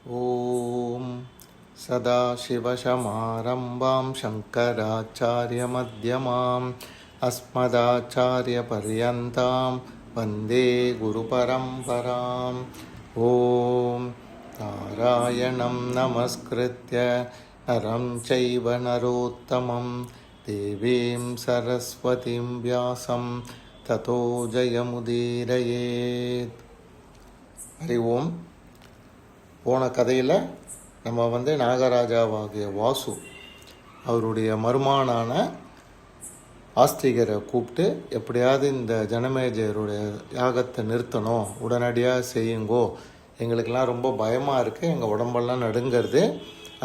ॐ सदाशिवसमारम्भां शङ्कराचार्यमध्यमाम् अस्मदाचार्यपर्यन्तां वन्दे गुरुपरम्पराम्। ॐ नारायणं नमस्कृत्य नरं चैव नरोत्तमं देवीं सरस्वतीं व्यासं ततो जयमुदीरयेत्। हरि ओम्. போன கதையில் நம்ம நாகராஜாவாகிய வாசு அவருடைய மருமானான ஆஸ்திகரை கூப்பிட்டு எப்படியாவது இந்த ஜனமேஜயருடைய யாகத்தை நிறுத்தணும், உடனடியாக செய்யுங்கோ, எங்களுக்கெல்லாம் ரொம்ப பயமாக இருக்குது, எங்கள் உடம்பெல்லாம் நடுங்கிறது,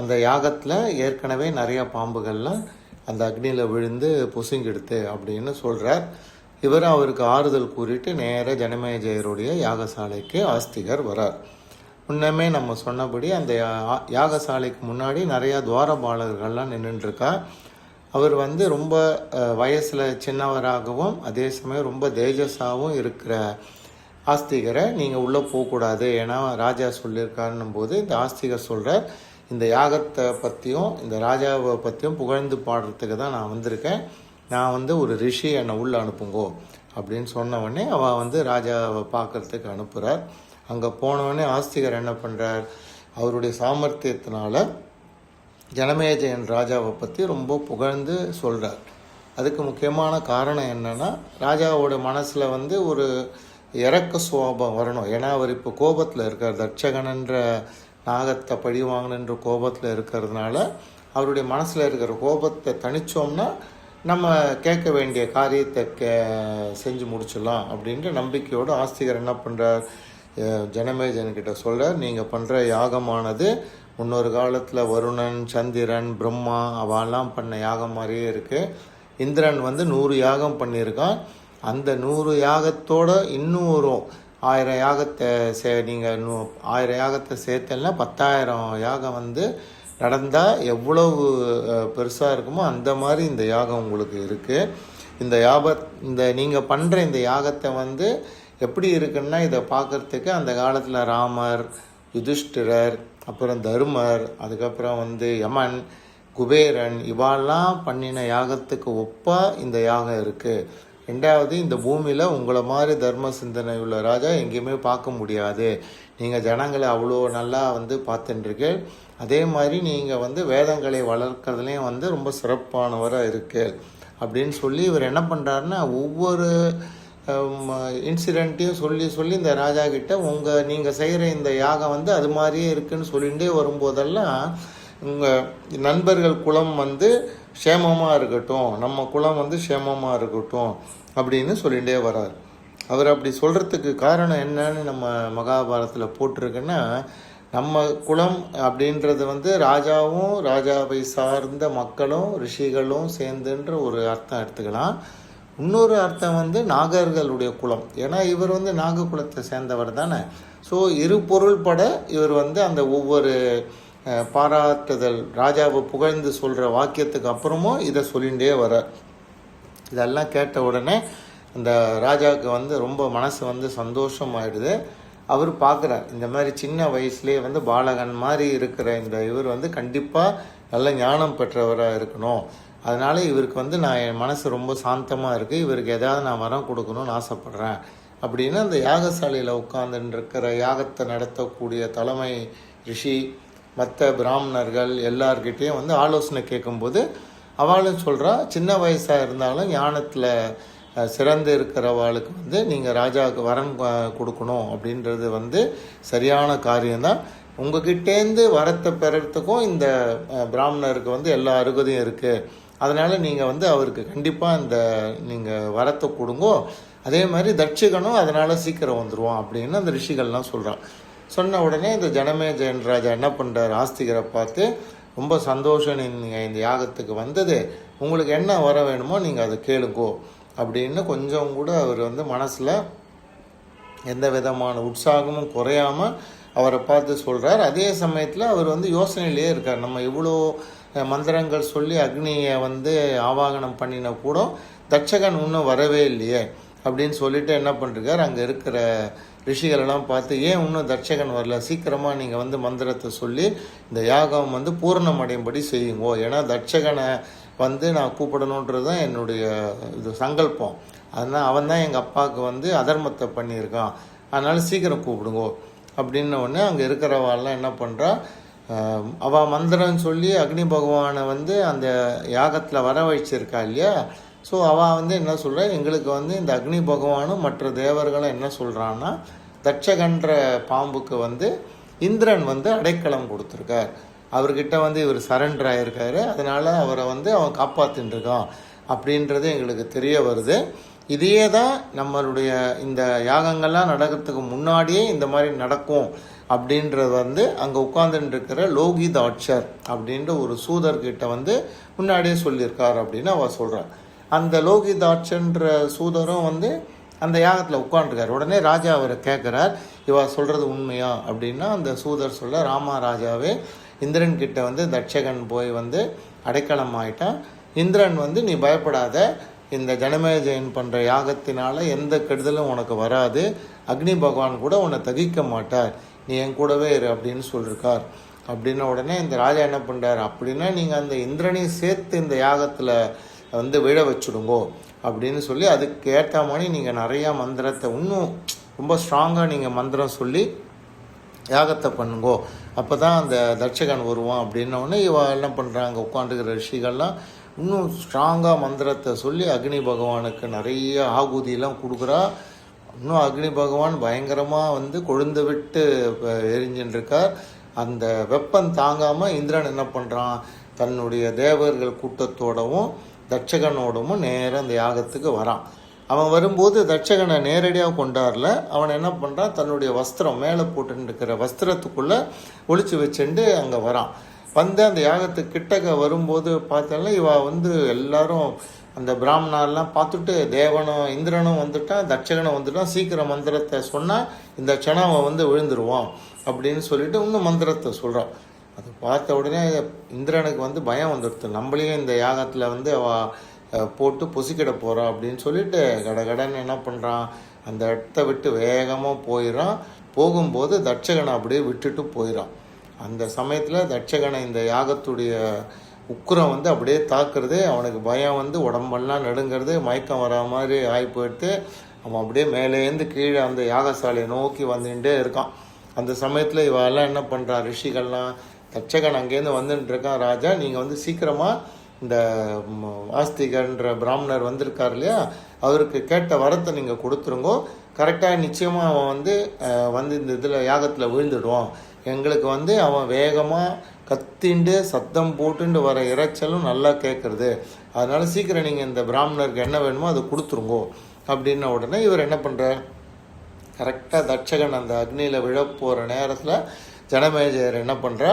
அந்த யாகத்தில் ஏற்கனவே நிறையா பாம்புகள்லாம் அந்த அக்னியில் விழுந்து பொசுங்கிடுது அப்படின்னு சொல்கிறார். இவர் அவருக்கு ஆறுதல் கூறிட்டு நேராக ஜனமேஜயருடைய யாகசாலைக்கு ஆஸ்திகர் வரார். முன்னமே நம்ம சொன்னபடி அந்த யாகசாலைக்கு முன்னாடி நிறையா துவாரபாலகர்கள்லாம் நின்றுட்டுருக்கா. அவர் ரொம்ப வயசில் சின்னவராகவும் அதே சமயம் ரொம்ப தேஜஸாகவும் இருக்கிற ஆஸ்திகரை நீங்கள் உள்ளே போகக்கூடாது, ஏன்னா ராஜா சொல்லியிருக்காருன்னும் போது இந்த ஆஸ்திகர் சொல்கிறார், இந்த யாகத்தை பற்றியும் இந்த ராஜாவை பற்றியும் புகழ்ந்து பாடுறதுக்கு தான் நான் வந்திருக்கேன், நான் ஒரு ரிஷி என்னை உள்ளே அனுப்புங்கோ அப்படின்னு சொன்ன உடனே அவள் ராஜாவை பார்க்குறதுக்கு அனுப்புகிறார். அங்கே போனவொடனே ஆஸ்திகர் என்ன பண்ணுறார், அவருடைய சாமர்த்தியத்தினால ஜனமேஜயன் ராஜாவை பற்றி ரொம்ப புகழ்ந்து சொல்கிறார். அதுக்கு முக்கியமான காரணம் என்னென்னா, ராஜாவோட மனசில் ஒரு இறக்க சுவாபம் வரணும். ஏன்னா அவர் இப்போ கோபத்தில் இருக்கார், தட்சகனன்ற நாகத்தை பழி வாங்கணுன்ற கோபத்தில் இருக்கிறதுனால அவருடைய மனசில் இருக்கிற கோபத்தை தணித்தோம்னா நம்ம கேட்க வேண்டிய காரியத்தை செஞ்சு முடிச்சிடலாம் அப்படின்ற நம்பிக்கையோடு ஆஸ்திகர் என்ன பண்ணுறார், ஜனமேஜயன்கிட்ட சொல்கிறார், நீங்கள் பண்ணுற யாகமானது முன்னொரு காலத்தில் வருணன், சந்திரன், பிரம்மா அவெல்லாம் பண்ண யாகம் மாதிரியே இருக்குது. இந்திரன் 100 யாகம் பண்ணியிருக்கான். அந்த 100 யாகத்தோட இன்னும் ஒரு 1000 யாகத்தை நீங்கள் 1000 யாகத்தை சேர்த்தல்னா 10,000 யாகம் நடந்தால் எவ்வளவு பெருசாக இருக்குமோ அந்த மாதிரி இந்த யாகம் உங்களுக்கு இருக்குது. இந்த நீங்கள் பண்ணுற இந்த யாகத்தை எப்படி இருக்குன்னா, இதை பார்க்குறதுக்கு அந்த காலத்தில் ராமர், யுதிஷ்டிரர், அப்புறம் தருமர், அதுக்கப்புறம் யமன், குபேரன் இவாலாம் பண்ணின யாகத்துக்கு ஒப்பாக இந்த யாகம் இருக்குது. ரெண்டாவது, இந்த பூமியில் உங்களை மாதிரி தர்ம சிந்தனை உள்ள ராஜா எங்கேயுமே பார்க்க முடியாது. நீங்கள் ஜனங்களை அவ்வளோ நல்லா பார்த்துட்டுருக்கு. அதே மாதிரி நீங்கள் வேதங்களை வளர்க்குறதுலேயும் ரொம்ப சிறப்பானவராக இருக்குது அப்படின்னு சொல்லி இவர் என்ன பண்ணுறாருன்னா, ஒவ்வொரு இன்சிடெண்ட்டையும் சொல்லி இந்த ராஜா கிட்ட நீங்கள் செய்கிற இந்த யாகம் அது மாதிரியே இருக்குன்னு சொல்லிகிட்டே வரும்போதெல்லாம் உங்கள் நண்பர்கள் குலம் சேமமாக இருக்கட்டும், நம்ம குலம் சேமமாக இருக்கட்டும் அப்படின்னு சொல்லிகிட்டே வர்றார். அவர் அப்படி சொல்கிறதுக்கு காரணம் என்னன்னு நம்ம மகாபாரதத்தில் போட்டிருக்குன்னா, நம்ம குலம் அப்படின்றது ராஜாவும் ராஜாவை சார்ந்த மக்களும் ரிஷிகளும் சேர்ந்துன்ற ஒரு அர்த்தம் எடுத்துக்கலாம். இன்னொரு அர்த்தம் நாகர்களுடைய குலம், ஏன்னா இவர் நாக குலத்தை சேர்ந்தவர் தானே. ஸோ இரு பொருள்பட இவர் அந்த ஒவ்வொரு பாராட்டுதல் ராஜாவை புகழ்ந்து சொல்கிற வாக்கியத்துக்கு அப்புறமும் இதை சொல்லிகிட்டே வரார். இதெல்லாம் கேட்ட உடனே அந்த ராஜாவுக்கு ரொம்ப மனசு சந்தோஷமாயிடுது. அவர் பார்க்குறார், இந்த மாதிரி சின்ன வயசுலேயே பாலகன் மாதிரி இருக்கிற இந்த இவர் கண்டிப்பாக நல்ல ஞானம் பெற்றவராக இருக்கணும், அதனால் இவருக்கு நான் என் மனசு ரொம்ப சாந்தமாக இருக்குது, இவருக்கு ஏதாவது நான் வரம் கொடுக்கணும்னு ஆசைப்பட்றேன் அப்படின்னு அந்த யாகசாலையில் உட்காந்துன்னு இருக்கிற யாகத்தை நடத்தக்கூடிய தலைமை ரிஷி, மற்ற பிராமணர்கள் எல்லார்கிட்டேயும் ஆலோசனை கேட்கும்போது அவளும் சொல்கிறா, சின்ன வயசாக இருந்தாலும் ஞானத்தில் சிறந்து இருக்கிறவாளுக்கு நீங்கள் ராஜாவுக்கு வரம் கொடுக்கணும் அப்படின்றது சரியான காரியம்தான். உங்ககிட்டேருந்து வரத்தை பெறறதுக்கும் இந்த பிராமணருக்கு எல்லா அருகதையும் இருக்குது, அதனால் நீங்கள் அவருக்கு கண்டிப்பாக நீங்கள் வரத்தை கொடுங்கோ, அதே மாதிரி தட்சிகனும் அதனால் சீக்கிரம் வந்துடுவோம் அப்படின்னு அந்த ரிஷிகள்லாம் சொல்கிறான். சொன்ன உடனே இந்த ஜனமேஜயன் ராஜா என்ன பண்ணுறார், ஆஸ்திகரை பார்த்து, ரொம்ப சந்தோஷம் நீங்கள் இந்த யாகத்துக்கு வந்தது, உங்களுக்கு என்ன வர வேணுமோ நீங்கள் அதை கேளுங்கோ அப்படின்னு கொஞ்சம் கூட அவர் மனசில் எந்த விதமான உற்சாகமும் குறையாமல் அவரை பார்த்து சொல்கிறார். அதே சமயத்தில் அவர் யோசனையிலே இருக்கார், நம்ம இவ்வளோ மந்திரங்கள் சொல்லி அக்னியை ஆவாகனம் பண்ணின கூட தட்சகன் இன்னும் வரவே இல்லையே அப்படின்னு சொல்லிட்டு என்ன பண்ணிருக்கார், அங்கே இருக்கிற ரிஷிகளெல்லாம் பார்த்து ஏன் இன்னும் தட்சகன் வரல, சீக்கிரமாக நீங்கள் வந்து மந்திரத்தை சொல்லி இந்த யாகம் வந்து பூர்ணமடையும்படி செய்யுங்கோ, ஏன்னா தட்சகனை வந்து நான் கூப்பிடணுன்றது தான் என்னுடைய இது சங்கல்பம். அதனால் அவன் தான் எங்கள் அப்பாவுக்கு வந்து அதர்மத்தை பண்ணியிருக்கான், அதனால் சீக்கிரம் கூப்பிடுங்கோ அப்படின்ன உடனே அங்கே இருக்கிறவாள்லாம் என்ன பண்ணுறா, அவள் மந்திரம் சொல்லி அக்னி பகவானை வந்து அந்த யாகத்தில் வர வச்சிருக்கா இல்லையா. ஸோ அவள் வந்து என்ன சொல்கிறா, எங்களுக்கு வந்து இந்த அக்னி பகவானும் மற்ற தேவர்களும் என்ன சொல்கிறான்னா, தட்சகன்ற பாம்புக்கு வந்து இந்திரன் வந்து அடைக்கலம் கொடுத்துருக்கார், அவர்கிட்ட வந்து இவர் சரண்டர் ஆகிருக்காரு, அதனால் அவரை வந்து அவன் காப்பாற்றின்னு இருக்கான் அப்படின்றது எங்களுக்கு தெரிய வருது. இதையே தான் நம்மளுடைய இந்த யாகங்கள்லாம் நடக்கிறதுக்கு முன்னாடியே இந்த மாதிரி நடக்கும் அப்படின்றது வந்து அங்கே உட்கார்ந்துட்டு இருக்கிற லோகிதாட்சர் அப்படின்ற ஒரு சூதர்கிட்ட வந்து முன்னாடியே சொல்லியிருக்கார் அப்படின்னு அவள் சொல்கிறார். அந்த லோகிதாட்சன்ற சூதரும் வந்து அந்த யாகத்தில் உட்காந்துருக்கார். உடனே ராஜா அவரை கேட்குறார், இவா சொல்கிறது உண்மையா அப்படின்னா அந்த சூதர் சொல்ல, ராமா ராஜாவே, இந்திரன் கிட்ட வந்து தட்சகன் போய் வந்து அடைக்கலம் ஆயிட்டான், இந்திரன் வந்து நீ பயப்படாத, இந்த ஜனமேஜயன் பண்ணுற யாகத்தினால எந்த கெடுதலும் உனக்கு வராது, அக்னி பகவான் கூட உன்னை தகிக்க மாட்டார், நீ என் கூடவே இரு அப்படின்னு சொல்லியிருக்கார். அப்படின்ன உடனே இந்த ராஜா என்ன பண்ணுறார், அப்படின்னா நீங்கள் அந்த இந்திரனையும் சேர்த்து இந்த யாகத்தில் வந்து விழ வச்சுடுங்கோ அப்படின்னு சொல்லி அதுக்கு ஏற்ற மாதிரி நீங்கள் நிறையா மந்திரத்தை இன்னும் ரொம்ப ஸ்ட்ராங்காக நீங்கள் மந்திரம் சொல்லி யாகத்தை பண்ணுங்கோ, அப்போ தான் அந்த தட்சகன் வருவான் அப்படின்னோடனே இவ என்ன பண்ணுறாங்க, உட்காந்துக்கிற ரிஷிகள்லாம் இன்னும் ஸ்ட்ராங்காக மந்திரத்தை சொல்லி அக்னி பகவானுக்கு நிறைய ஆகுதியெல்லாம் கொடுக்குறா. இன்னும் அக்னி பகவான் பயங்கரமாக வந்து கொழுந்து விட்டு எரிஞ்சுட்டுருக்கார். அந்த வெப்பம் தாங்காமல் இந்திரன் என்ன பண்ணுறான், தன்னுடைய தேவர்கள் கூட்டத்தோடவும் தட்சகனோடவும் நேராக அந்த யாகத்துக்கு வரான். அவன் வரும்போது தட்சகனை நேரடியாக கொண்டாடல, அவன் என்ன பண்ணுறான், தன்னுடைய வஸ்திரம் மேலே போட்டுன்னு இருக்கிற வஸ்திரத்துக்குள்ளே ஒளிச்சு வச்சுட்டு அங்கே வரான். வந்து அந்த யாகத்துக்கு கிட்டக்க வரும்போது பார்த்தால இவ வந்து எல்லாரும் அந்த பிராமணர்லாம் பார்த்துட்டு, தேவனும் இந்திரனும் வந்துட்டான், தட்சகனும் வந்துட்டான், சீக்கிரம் மந்திரத்தை சொன்னால் இந்த க்ஷணம் அவன் வந்து விழுந்துருவான் அப்படின்னு சொல்லிட்டு இன்னும் மந்திரத்தை சொல்கிறான். அதை பார்த்த உடனே இந்திரனுக்கு வந்து பயம் வந்துடுது, நம்மளையும் இந்த யாகத்தில் வந்து போட்டு பொசிக்கிட போகிறா அப்படின்னு சொல்லிட்டு கடகடன்னு என்ன பண்ணுறான், அந்த இடத்த விட்டு வேகமாக போயிடறான். போகும்போது தட்சகனை அப்படியே விட்டுட்டு போயிடறான். அந்த சமயத்தில் தட்சகனை இந்த யாகத்துடைய உக்கிரம் வந்து அப்படியே தாக்குறது, அவனுக்கு பயம் வந்து உடம்பெல்லாம் நடுங்கிறது, மயக்கம் வரா மாதிரி ஆகி போயிட்டு அவன் அப்படியே மேலேருந்து கீழே அந்த யாகசாலையை நோக்கி வந்துட்டே இருக்கான். அந்த சமயத்தில் இவெல்லாம் என்ன பண்ணுறா, ரிஷிகள்லாம் தட்சகன் அங்கேருந்து வந்துட்டு இருக்கான், ராஜா நீங்கள் வந்து சீக்கிரமாக இந்த ஆஸ்திகன்ற பிராமணர் வந்திருக்கார் இல்லையா, அவருக்கு கேட்ட வரத்தை நீங்கள் கொடுத்துருங்கோ, கரெக்டாக நிச்சயமாக அவன் வந்து இந்த இதில் யாகத்தில் விழுந்துடுவான், எங்களுக்கு வந்து அவன் வேகமாக கத்திண்டு சத்தம் போட்டுண்டு வர இறைச்சலும் நல்லா கேட்குறது, அதனால் சீக்கிரம் நீங்கள் இந்த பிராமணருக்கு என்ன வேணுமோ அதை கொடுத்துருங்கோ அப்படின்ன உடனே இவர் என்ன பண்ணுறார், கரெக்டாக தட்சகன் அந்த அக்னியில் விழப்போகிற நேரத்தில் ஜனமேஜயர் என்ன பண்ணுறா,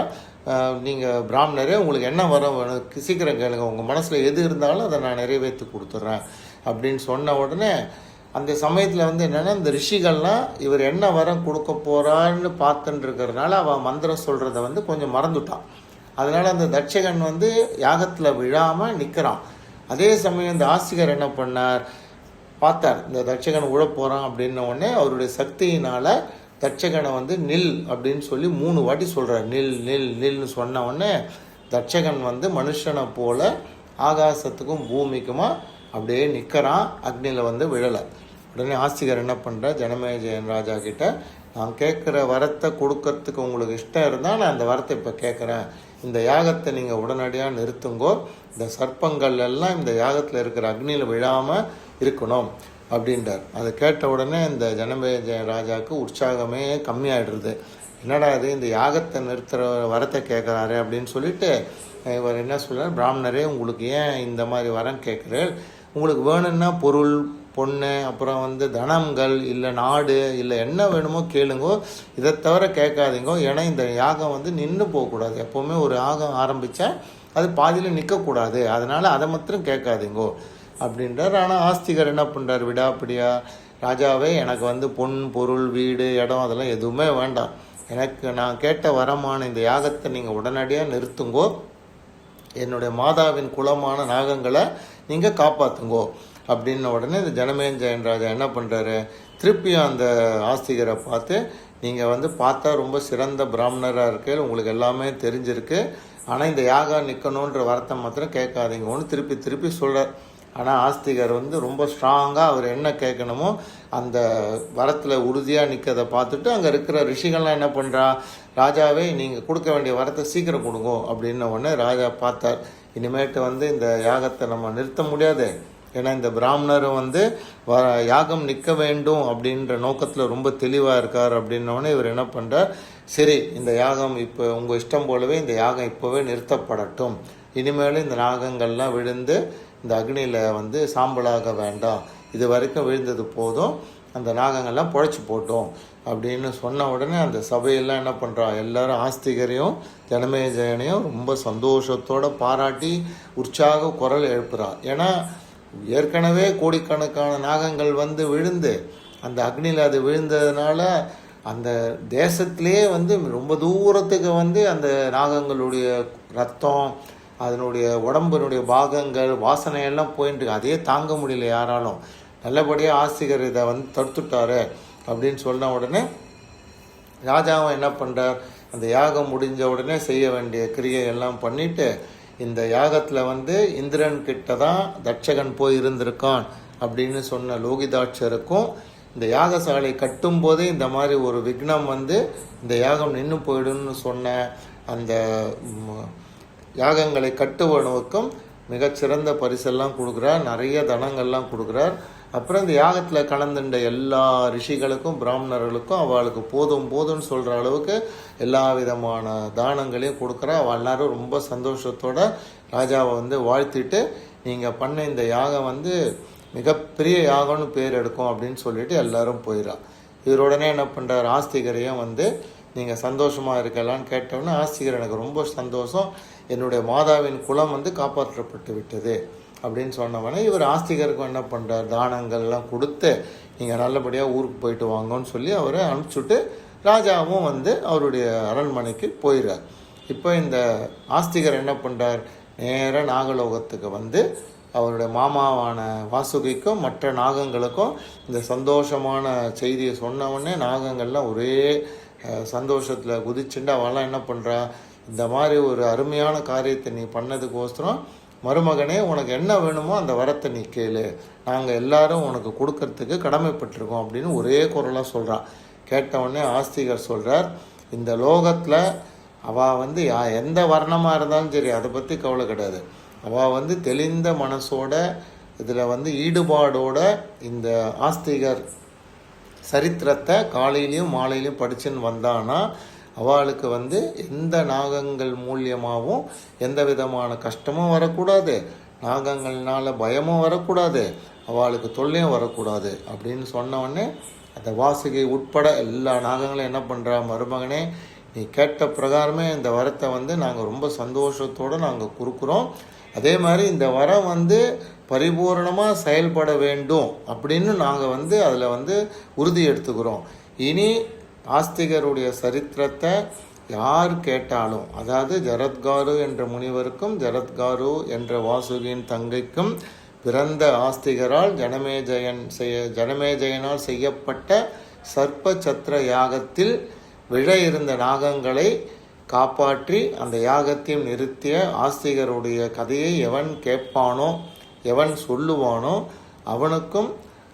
நீங்கள் பிராமணரே உங்களுக்கு என்ன வரம் வேணும் சீக்கிரம் கேளுங்க, உங்கள் மனசில் எது இருந்தாலும் அதை நான் நிறைவேற்றி கொடுத்துட்றேன் அப்படின்னு சொன்ன உடனே அந்த சமயத்தில் வந்து என்னென்னா, இந்த ரிஷிகள்லாம் இவர் என்ன வரம் கொடுக்க போகிறான்னு பார்த்துட்டு இருக்கிறதுனால அவன் மந்திரம் சொல்கிறத வந்து கொஞ்சம் மறந்துட்டான். அதனால் அந்த தட்சகன் வந்து யாகத்தில் விழாமல் நிற்கிறான். அதே சமயம் இந்த ஆஸ்திகர் என்ன பண்ணார், பார்த்தார் இந்த தட்சகன் விழ போகிறான் அப்படின்ன உடனே அவருடைய சக்தியினால் தட்சகனை வந்து நில் அப்படின்னு சொல்லி 3 வாட்டி சொல்கிறார். நில் நில் நில்னு சொன்ன உடனே தட்சகன் வந்து மனுஷனை போல ஆகாசத்துக்கும் பூமிக்குமா அப்படியே நிற்கிறான், அக்னியில் வந்து விழலை. உடனே ஆஸ்திகர் என்ன பண்ணுற, ஜனமேஜயன் ராஜா கிட்ட, நான் கேட்குற வரத்தை கொடுக்கறதுக்கு உங்களுக்கு இஷ்டம் இருந்தால் நான் அந்த வரத்தை இப்போ கேட்குறேன், இந்த யாகத்தை நீங்கள் உடனடியாக நிறுத்துங்கோ, இந்த சர்ப்பங்கள் எல்லாம் இந்த யாகத்தில் இருக்கிற அக்னியில் விழாமல் இருக்கணும் அப்படின்றார். அதை கேட்ட உடனே இந்த ஜனமேஜயன் ராஜாவுக்கு உற்சாகமே கம்மியாயிடுறது. என்னடா இது, இந்த யாகத்தை நிறுத்துகிற வரத்தை கேட்குறாரு அப்படின்னு சொல்லிட்டு இவர் என்ன சொல்கிறார், பிராமணரே உங்களுக்கு ஏன் இந்த மாதிரி வரம் கேட்குறேன், உங்களுக்கு வேணும்னா பொருள் பொண்ணு அப்புறம் வந்து தனங்கள் இல்லை நாடு இல்லை என்ன வேணுமோ கேளுங்கோ, இதை தவிர கேட்காதீங்கோ, ஏன்னா இந்த யாகம் வந்து நின்று போகக்கூடாது, எப்போவுமே ஒரு யாகம் ஆரம்பித்தா அது பாதியில் நிற்கக்கூடாது, அதனால் அதை மாத்திரம் கேட்காதீங்கோ அப்படின்றார். ஆனால் ஆஸ்திகர் என்ன பண்ணுறார், விடாப்பிடியா, ராஜாவே எனக்கு வந்து பொன் பொருள் வீடு இடம் அதெல்லாம் எதுவுமே வேண்டாம், எனக்கு நான் கேட்ட வரமான இந்த யாகத்தை நீங்கள் உடனடியாக நிறுத்துங்கோ, என்னுடைய மாதாவின் குலமான நாகங்களை நீங்கள் காப்பாற்றுங்கோ அப்படின்ன உடனே இந்த ஜனமேஜயன் ராஜா என்ன பண்ணுறாரு, திருப்பியும் அந்த ஆஸ்திகரை பார்த்து, நீங்கள் வந்து பார்த்தா ரொம்ப சிறந்த பிராமணராக இருக்கு, உங்களுக்கு எல்லாமே தெரிஞ்சிருக்கு, ஆனால் இந்த யாகம் நிற்கணுன்ற வரத்தை மாத்திரம் கேட்காதீங்கன்னு திருப்பி திருப்பி சொல்கிறார். ஆனால் ஆஸ்திகர் வந்து ரொம்ப ஸ்ட்ராங்காக அவர் என்ன கேட்கணுமோ அந்த வரத்தில் உறுதியாக நிற்கிறத பார்த்துட்டு அங்கே இருக்கிற ரிஷிகள்லாம் என்ன பண்ணுறா, ராஜாவே நீங்கள் கொடுக்க வேண்டிய வரத்தை சீக்கிரம் கொடுங்க அப்படின்ன உடனே ராஜா பார்த்தார், இனிமேட்டு வந்து இந்த யாகத்தை நம்ம நிறுத்த முடியாது, ஏன்னா இந்த பிராமணரும் வந்து யாகம் நிற்க வேண்டும் அப்படின்ற நோக்கத்தில் ரொம்ப தெளிவாக இருக்கார் அப்படின்னோடனே இவர் என்ன பண்ணுறார், சரி இந்த யாகம் இப்போ உங்கள் இஷ்டம் போலவே இந்த யாகம் இப்போவே நிறுத்தப்படட்டும், இனிமேலும் இந்த நாகங்கள்லாம் விழுந்து இந்த அக்னியில் வந்து சாம்பலாக வேண்டாம், இது வரைக்கும் விழுந்தது போதும், அந்த நாகங்கள்லாம் புழைச்சி போட்டோம் அப்படின்னு சொன்ன உடனே அந்த சபையெல்லாம் என்ன பண்ணுறா, எல்லாரும் ஆஸ்திகரையும் ஜனமேஜயனையும் ரொம்ப சந்தோஷத்தோடு பாராட்டி உற்சாக குரல் எழுப்புறா. ஏன்னா ஏற்கனவே கோடிக்கணக்கான நாகங்கள் வந்து விழுந்து அந்த அக்னியில் அது விழுந்ததுனால அந்த தேசத்திலே வந்து ரொம்ப தூரத்துக்கு வந்து அந்த நாகங்களுடைய ரத்தம், அதனுடைய உடம்பினுடைய பாகங்கள், வாசனையெல்லாம் போயிட்டு அதே தாங்க முடியல யாராலும். நல்லபடியாக ஆஸ்திகர் இதை வந்து தடுத்துட்டாரு அப்படின்னு சொன்ன உடனே ராஜாவும் என்ன பண்ணுறார், அந்த யாகம் முடிஞ்ச உடனே செய்ய வேண்டிய கிரியை எல்லாம் பண்ணிவிட்டு, இந்த யாகத்தில் வந்து இந்திரன் கிட்ட தான் தட்சகன் போய் இருந்திருக்கான் அப்படின்னு சொன்ன லோகிதாட்சருக்கும், இந்த யாகசாலை கட்டும் போதே இந்த மாதிரி ஒரு விக்னம் வந்து இந்த யாகம் நின்று போயிடும்னு சொன்ன அந்த யாகங்களை கட்டுவனுக்கும் மிகச்சிறந்த பரிசெல்லாம் கொடுக்குறார், நிறைய தனங்கள்லாம் கொடுக்குறார். அப்புறம் இந்த யாகத்தில் கலந்துட்ட எல்லா ரிஷிகளுக்கும் பிராமணர்களுக்கும் அவளுக்கு போதும் போதும்னு சொல்கிற அளவுக்கு எல்லா விதமான தானங்களையும் கொடுக்குறா. அவள் எல்லாரும் ரொம்ப சந்தோஷத்தோட ராஜாவை வந்து வாழ்த்திட்டு, நீங்கள் பண்ண இந்த யாகம் வந்து மிகப்பெரிய யாகம்னு பேர் எடுக்கும் அப்படின்னு சொல்லிட்டு எல்லாரும் போயிடா. இவருடனே என்ன பண்ணுறார், ஆஸ்திகரையும் வந்து நீங்கள் சந்தோஷமாக இருக்கலான்னு கேட்டோன்னே ஆஸ்திகர் எனக்கு ரொம்ப சந்தோஷம், என்னுடைய மாதாவின் குலம் வந்து காப்பாற்றப்பட்டு விட்டது அப்படின்னு சொன்னவனே இவர் ஆஸ்திகருக்கும் என்ன பண்ணுறார், தானங்கள்லாம் கொடுத்து நீங்கள் நல்லபடியாக ஊருக்கு போயிட்டு வாங்கன்னு சொல்லி அவரை அனுப்பிச்சுட்டு ராஜாவும் வந்து அவருடைய அரண்மனைக்கு போயிடுறார். இப்போ இந்த ஆஸ்திகர் என்ன பண்ணுறார், நேராக நாகலோகத்துக்கு வந்து அவருடைய மாமாவான வாசுகிக்கும் மற்ற நாகங்களுக்கும் இந்த சந்தோஷமான செய்தியை சொன்னவொடனே நாகங்கள்லாம் ஒரே சந்தோஷத்தில் குதிச்சுட்டு அவெல்லாம் என்ன பண்ணுறா, இந்த மாதிரி ஒரு அருமையான காரியத்தை நீ பண்ணதுக்கோசரம் மருமகனே உனக்கு என்ன வேணுமோ அந்த வரத்தை நீ கேளு, நாங்கள் எல்லாரும் உனக்கு கொடுக்கறதுக்கு கடமைப்பட்டிருக்கோம் அப்படின்னு ஒரே குரலாக சொல்கிறான். கேட்டவுடனே ஆஸ்திகர் சொல்கிறார், இந்த லோகத்தில் அவள் வந்து எந்த வர்ணமாக இருந்தாலும் சரி அதை பற்றி கவலை கிடையாது, அவள் வந்து தெளிந்த மனசோட இதில் வந்து ஈடுபாடோட இந்த ஆஸ்திகர் சரித்திரத்தை காலையிலையும் மாலையிலையும் படிச்சுன்னு வந்தான்னா அவளுக்கு வந்து எந்த நாகங்கள் மூலியமாகவும் எந்த விதமான கஷ்டமும் வரக்கூடாது, நாகங்கள்னால பயமும் வரக்கூடாது, அவளுக்கு தொல்லையும் வரக்கூடாது அப்படின்னு சொன்னவொடனே அந்த வாசுகி உட்பட எல்லா நாகங்களும் என்ன பண்ணுறா, மருமகனே நீ கேட்ட பிரகாரமே இந்த வரத்தை வந்து நாங்கள் ரொம்ப சந்தோஷத்தோடு நாங்கள் கொடுக்குறோம், அதே மாதிரி இந்த வரம் வந்து பரிபூர்ணமாக செயல்பட வேண்டும் அப்படின்னு நாங்கள் வந்து அதில் வந்து உறுதி எடுத்துக்கிறோம். இனி ஆஸ்திகருடைய சரித்திரத்தை யார் கேட்டாலும், அதாவது ஜரத்காரு என்ற முனிவருக்கும் ஜரத்காரு என்ற வாசுகியின் தங்கைக்கும் பிறந்த ஆஸ்திகரால் ஜனமேஜயனால் செய்யப்பட்ட சர்ப்ப சத்திர யாகத்தில் விழ இருந்த நாகங்களை காப்பாற்றி அந்த யாகத்தையும் நிறுத்திய ஆஸ்திகருடைய கதையை எவன் கேட்பானோ எவன் சொல்லுவானோ அவனுக்கும்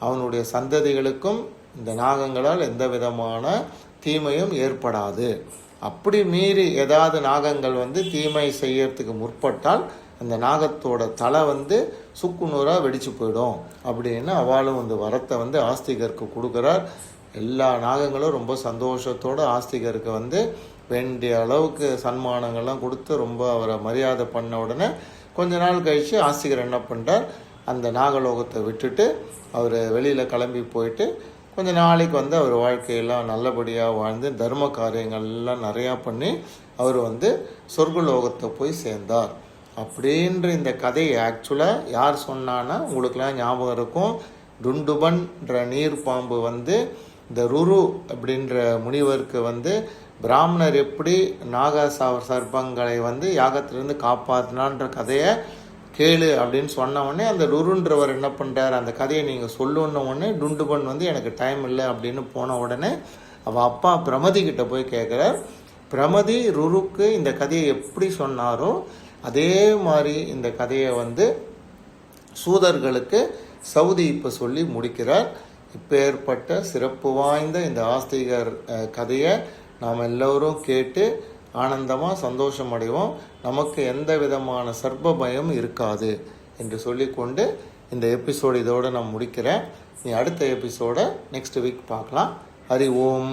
அவனுடைய சந்ததிகளுக்கும் இந்த நாகங்களால் எந்த விதமான தீமையும் ஏற்படாது. அப்படி மீறி ஏதாவது நாகங்கள் வந்து தீமை செய்யறதுக்கு முற்பட்டால் அந்த நாகத்தோட தலை வந்து சுக்குநூறாக வெடிச்சு போயிடும் அப்படின்னு அவளும் வந்து வரத்தை வந்து ஆஸ்திகருக்கு கொடுக்குறார். எல்லா நாகங்களும் ரொம்ப சந்தோஷத்தோடு ஆஸ்திகருக்கு வந்து வேண்டிய அளவுக்கு சன்மானங்கள்லாம் கொடுத்து ரொம்ப அவரை மரியாதை பண்ண உடனே கொஞ்ச நாள் கழித்து ஆஸ்திகர் என்ன பண்ணுறார், அந்த நாகலோகத்தை விட்டுட்டு அவர் வெளியில் கிளம்பி போயிட்டு கொஞ்ச நாளைக்கு வந்து அவர் வாழ்க்கையெல்லாம் நல்லபடியாக வாழ்ந்து தர்ம காரியங்கள்லாம் நிறையா பண்ணி அவர் வந்து சொர்க்கலோகத்தை போய் சேர்ந்தார். அப்படின்ற இந்த கதையை ஆக்சுவலாக யார் சொன்னான்னா உங்களுக்கெல்லாம் ஞாபகம் இருக்கும், டுண்டுபன்ற நீர் பாம்பு வந்து இந்த ருரு அப்படின்ற முனிவருக்கு வந்து பிராமணர் எப்படி நாக சர்ப்பங்களை வந்து யாகத்திலிருந்து காப்பாற்றினான்ற கதையை கேளு அப்படின்னு சொன்ன உடனே அந்த ருருன்றவர் என்ன பண்ணுறார், அந்த கதையை நீங்கள் சொல்லுன்ன உடனே டுண்டுபன் வந்து எனக்கு டைம் இல்லை அப்படின்னு போன உடனே அவள் அப்பா பிரமதி கிட்ட போய் கேட்குறார். பிரமதி ருருக்கு இந்த கதையை எப்படி சொன்னாரோ அதே மாதிரி இந்த கதையை வந்து சூதர்களுக்கு சவுதி இப்போ சொல்லி முடிக்கிறார். இப்போ ஏற்பட்ட சிறப்பு வாய்ந்த இந்த ஆஸ்திகர் கதையை நாம் எல்லோரும் கேட்டு ஆனந்தமாக சந்தோஷம் அடைவோம். நமக்கு எந்த விதமான சர்ப்ப பயம் இருக்காது என்று சொல்லிக்கொண்டு இந்த எபிசோடு இதோடு நான் முடிக்கிறேன். நீ அடுத்த எபிசோடை நெக்ஸ்ட் வீக் பார்க்கலாம். ஹரி ஓம்.